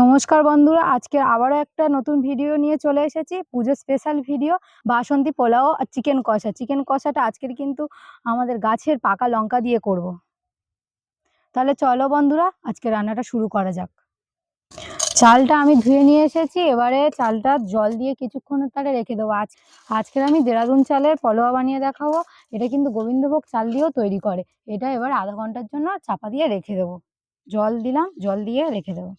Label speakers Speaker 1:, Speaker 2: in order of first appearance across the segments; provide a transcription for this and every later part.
Speaker 1: নমস্কার বন্ধুরা, আজকে আবারও একটা নতুন ভিডিও নিয়ে চলে এসেছি। পুজো স্পেশাল ভিডিও বাসন্তী পোলাও আর চিকেন কষা। চিকেন কষাটা আজকের কিন্তু আমাদের গাছের পাকা লঙ্কা দিয়ে করব। তাহলে চলো বন্ধুরা, আজকে রান্নাটা শুরু করা যাক। চালটা আমি ধুয়ে নিয়ে এসেছি, এবারে চালটা জল দিয়ে কিছুক্ষণের তারে রেখে দেবো। আজকের আমি দেরাদুন চালের পোলাও বানিয়ে দেখাবো। এটা কিন্তু গোবিন্দভোগ চাল দিয়েও তৈরি করে। এটা এবার আধা ঘন্টার জন্য চাপা দিয়ে রেখে দেবো। জল দিলাম, জল দিয়ে রেখে দেবো।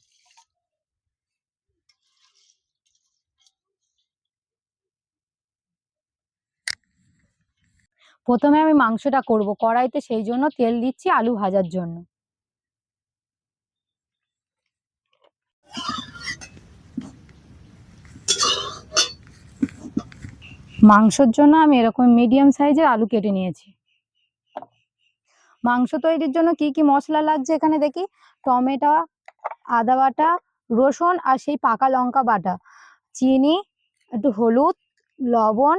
Speaker 1: প্রথমে আমি মাংসটা করব কড়াইতে, সেই জন্য তেল দিচ্ছি আলু ভাজার জন্য। মাংসর জন্য আমি এরকম মিডিয়াম সাইজের আলু কেটে নিয়েছি। মাংস তৈরির জন্য কি কি মশলা লাগছে এখানে দেখি। টমেটো, আদা বাটা, রসুন আর সেই পাকা লঙ্কা বাটা, চিনি, একটু হলুদ, লবণ,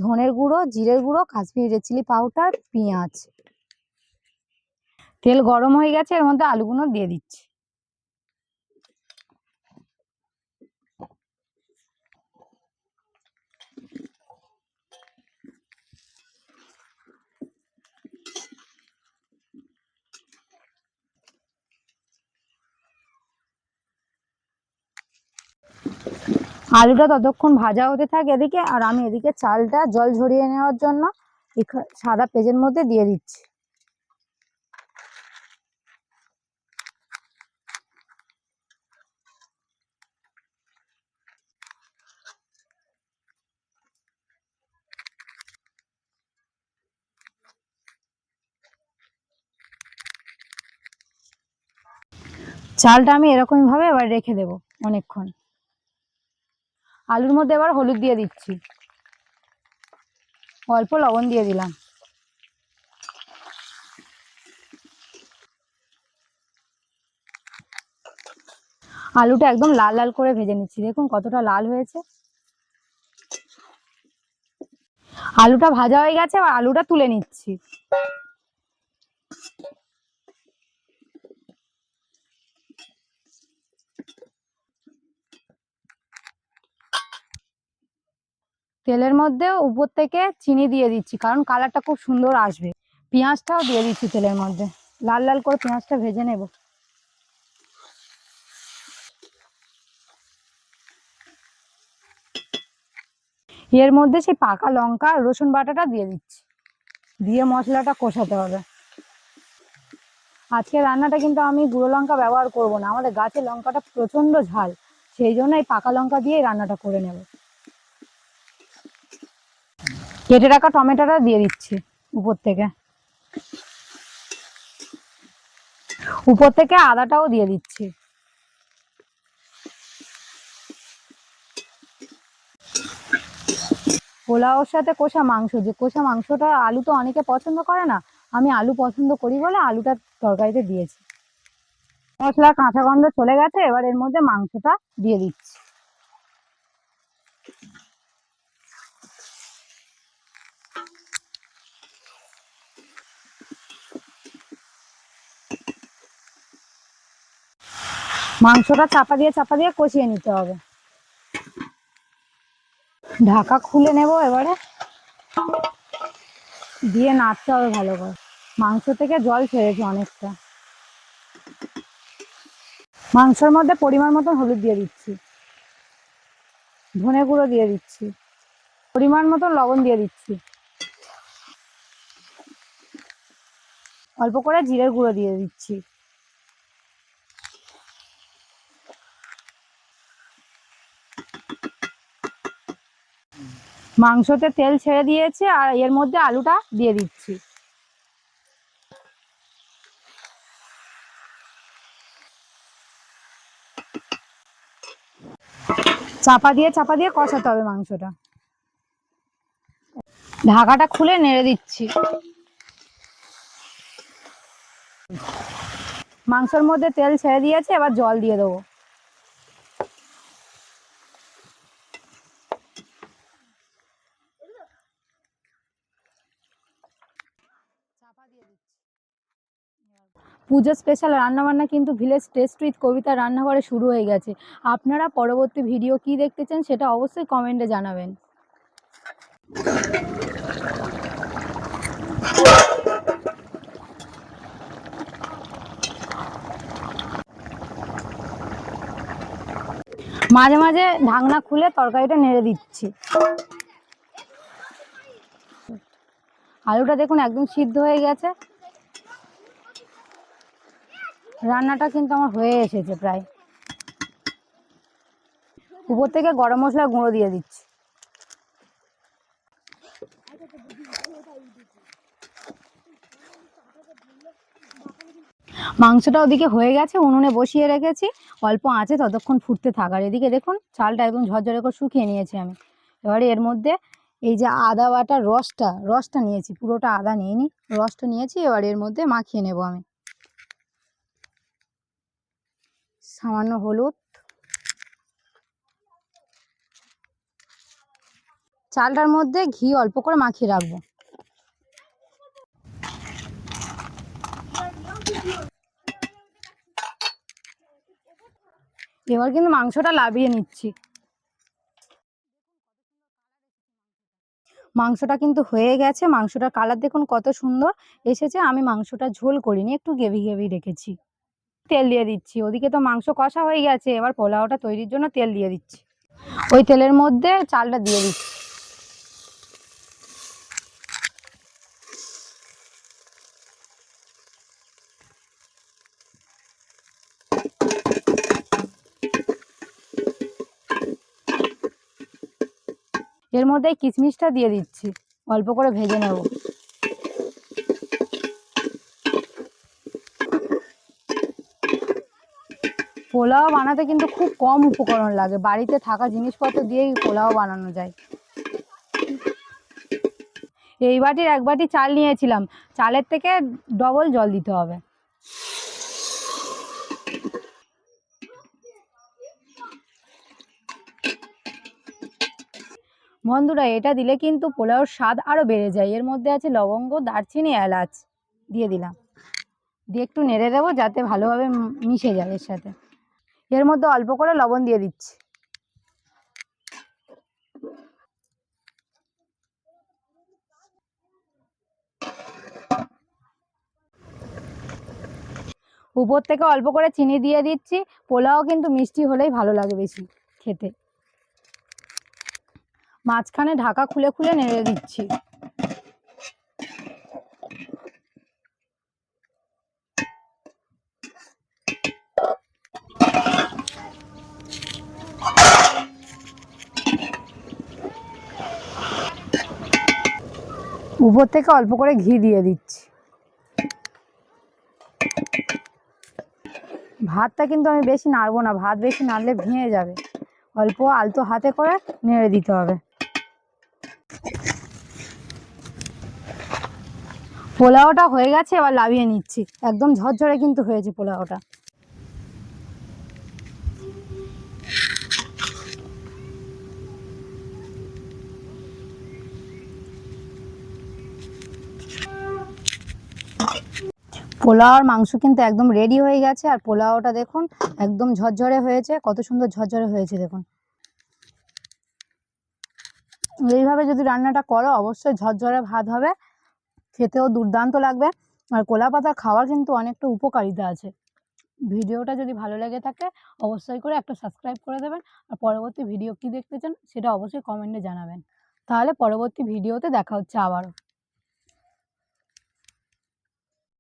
Speaker 1: ধনের গুঁড়ো, জিরের গুঁড়ো, কাশ্মীরি রেড চিলি পাউডার, পেঁয়াজ। তেল গরম হয়ে গেছে, এর মধ্যে আলুগুলো দিয়ে দিচ্ছি। আলুটা ততক্ষণ ভাজা হতে থাকে এদিকে, আর আমি এদিকে চালটা জল ঝরিয়ে নেওয়ার জন্য সাদা পেজের মধ্যে দিয়ে দিচ্ছি। চালটা আমি এরকম ভাবে এবার রেখে দেবো অনেকক্ষণ। আলুর মধ্যে এবার হলুদ দিয়ে দিচ্ছি, অল্প লবণ দিয়ে দিলাম। আলুটা একদম লাল লাল করে ভেজে নিচ্ছি, দেখুন কতটা লাল হয়েছে। আলুটা ভাজা হয়ে গেছে, এবার আলুটা তুলে নিচ্ছি। তেলের মধ্যে উপর থেকে চিনি দিয়ে দিচ্ছি, কারণ কালারটা খুব সুন্দর আসবে। পেঁয়াজটাও দিয়ে দিচ্ছি তেলের মধ্যে, লাল লাল করে পেঁয়াজটা ভেজে নেব। এর মধ্যে সেই পাকা লঙ্কা আর রসুন বাটাটা দিয়ে দিচ্ছি, দিয়ে মশলাটা কষাতে হবে। আজকে রান্নাটা কিন্তু আমি গুঁড়ো লঙ্কা ব্যবহার করব না, আমাদের গাছের লঙ্কাটা প্রচন্ড ঝাল, সেই জন্য এই পাকা লঙ্কা দিয়ে রান্নাটা করে নেব। কেটে রাখা টমেটোটা দিয়ে দিচ্ছি উপর থেকে। উপর থেকে আদাটাও দিয়ে দিচ্ছি। পোলাওর সাথে কষা মাংস, যে কষা মাংসটা আলু তো অনেকে পছন্দ করে না, আমি আলু পছন্দ করি বলে আলুটা তরকারিতে দিয়েছি। মশলার কাঁচা গন্ধ চলে গেছে, এবার এর মধ্যে মাংসটা দিয়ে দিচ্ছি। মাংসটা চাপা দিয়ে কষিয়ে নিতে হবে। ঢাকা খুলে নেব এবারে, দিয়ে নাড়তে হবে ভালো করে। মাংস থেকে জল ছেড়েছে অনেকটা। মাংসের মধ্যে পরিমাণ মতন হলুদ দিয়ে দিচ্ছি, ধনে গুঁড়ো দিয়ে দিচ্ছি, পরিমাণ মতন লবণ দিয়ে দিচ্ছি, অল্প করে জিরের গুঁড়ো দিয়ে দিচ্ছি। মাংসতে তেল ছেড়ে দিয়েছে, আর এর মধ্যে আলুটা দিয়ে দিচ্ছি। চাপা দিয়ে কষাতে হবে মাংসটা। ঢাকাটা খুলে নেড়ে দিচ্ছি। মাংসের মধ্যে তেল ছেড়ে দিয়েছে, এবার জল দিয়ে দেবো। পুজো স্পেশাল রান্নাবান্না কিন্তু ভিলেজ টেস্ট উইথ কবিতা রান্নাঘরে শুরু হয়ে গেছে। আপনারা পরবর্তী ভিডিও কি দেখতে চান সেটা অবশ্যই কমেন্টে জানাবেন। মাঝে মাঝে ঢাকনা খুলে তরকারিটা নেড়ে দিচ্ছি। আলুটা দেখুন একদম সিদ্ধ হয়ে গেছে। রান্নাটা কিন্তু আমার হয়ে এসেছে প্রায়। উপর থেকে গরম মশলার গুঁড়ো দিয়ে দিচ্ছি। মাংসটা ওদিকে হয়ে গেছে, উনুনে বসিয়ে রেখেছি, অল্প আঁচে ততক্ষণ ফুটতে থাক। আর এদিকে দেখুন চালটা একদম ঝরঝরে করে শুকিয়ে নিয়েছি আমি। এবারে এর মধ্যে এই যে আদা বাটার রসটা নিয়েছি, পুরোটা আদা নিইনি, রসটা নিয়েছি। এবার এর মধ্যে মাখিয়ে নেব আমি। সামান্য হলুদ, চালটার মধ্যে ঘি অল্প করে মাখিয়ে রাখবো। এবার কিন্তু মাংসটা লাভিয়ে নিচ্ছি। মাংসটা কিন্তু হয়ে গেছে, মাংসটার কালার দেখুন কত সুন্দর এসেছে। আমি মাংসটা ঝোল করিনি, একটু গ্রেভি গ্রেভি রেখেছি। তেল দিয়ে দিচ্ছি। ওদিকে তো মাংস কষা হয়ে গেছে, এবার পোলাওটা তৈরির জন্য তেল দিয়ে দিচ্ছি। ওই তেলের মধ্যে চালটা দিয়ে দিচ্ছি। এর মধ্যে কিশমিশটা দিয়ে দিচ্ছি, অল্প করে ভেজে নেব। পোলাও বানাতে কিন্তু খুব কম উপকরণ লাগে, বাড়িতে থাকা জিনিসপত্র দিয়েই পোলাও বানানো যায়। এই বাটির 1 বাটি চাল নিয়েছিলাম, চালের থেকে ডবল জল দিতে হবে। বন্ধুরা, এটা দিলে কিন্তু পোলাওর স্বাদ আরও বেড়ে যায়। এর মধ্যে আছে লবঙ্গ, দারচিনি, এলাচ দিয়ে দিলাম। দিয়ে একটু নেড়ে দেবো যাতে ভালোভাবে মিশে যায় এর সাথে। এর মধ্যে অল্প করে লবণ দিয়ে দিচ্ছি। উপর থেকে অল্প করে চিনি দিয়ে দিচ্ছি। পোলাও কিন্তু মিষ্টি হলেই ভালো লাগে বেশি খেতে। মাঝখানে ঢাকা খুলে খুলে নেড়ে দিচ্ছি। উপর থেকে অল্প করে ঘি দিয়ে দিচ্ছি। ভাতটা কিন্তু আমি বেশি নাড়বো না, ভাত বেশি নাড়লে ভেঙে যাবে। অল্প আলতো হাতে করে নেড়ে দিতে হবে। পোলাওটা হয়ে গেছে, এবার লাভিয়ে নিচ্ছি। একদম ঝরঝরে কিন্তু হয়েছে পোলাওটা। পোলাও আর মাংস কিন্তু একদম রেডি হয়ে গেছে। আর পোলাওটা দেখুন একদম ঝরঝরে হয়েছে, কত সুন্দর ঝরঝরে হয়েছে দেখুন। এইভাবে যদি রান্নাটা করো অবশ্যই ঝরঝরে ভাত হবে, খেতেও দুর্দান্ত লাগবে। আর কলা পাতা খাওয়ার কিন্তু অনেকটা উপকারিতা আছে। ভিডিওটা যদি ভালো লেগে থাকে অবশ্যই করে একটা সাবস্ক্রাইব করে দেবেন। আর পরবর্তী ভিডিও কি দেখতে চান সেটা অবশ্যই কমেন্টে জানাবেন। তাহলে পরবর্তী ভিডিওতে দেখা হচ্ছে আবারও।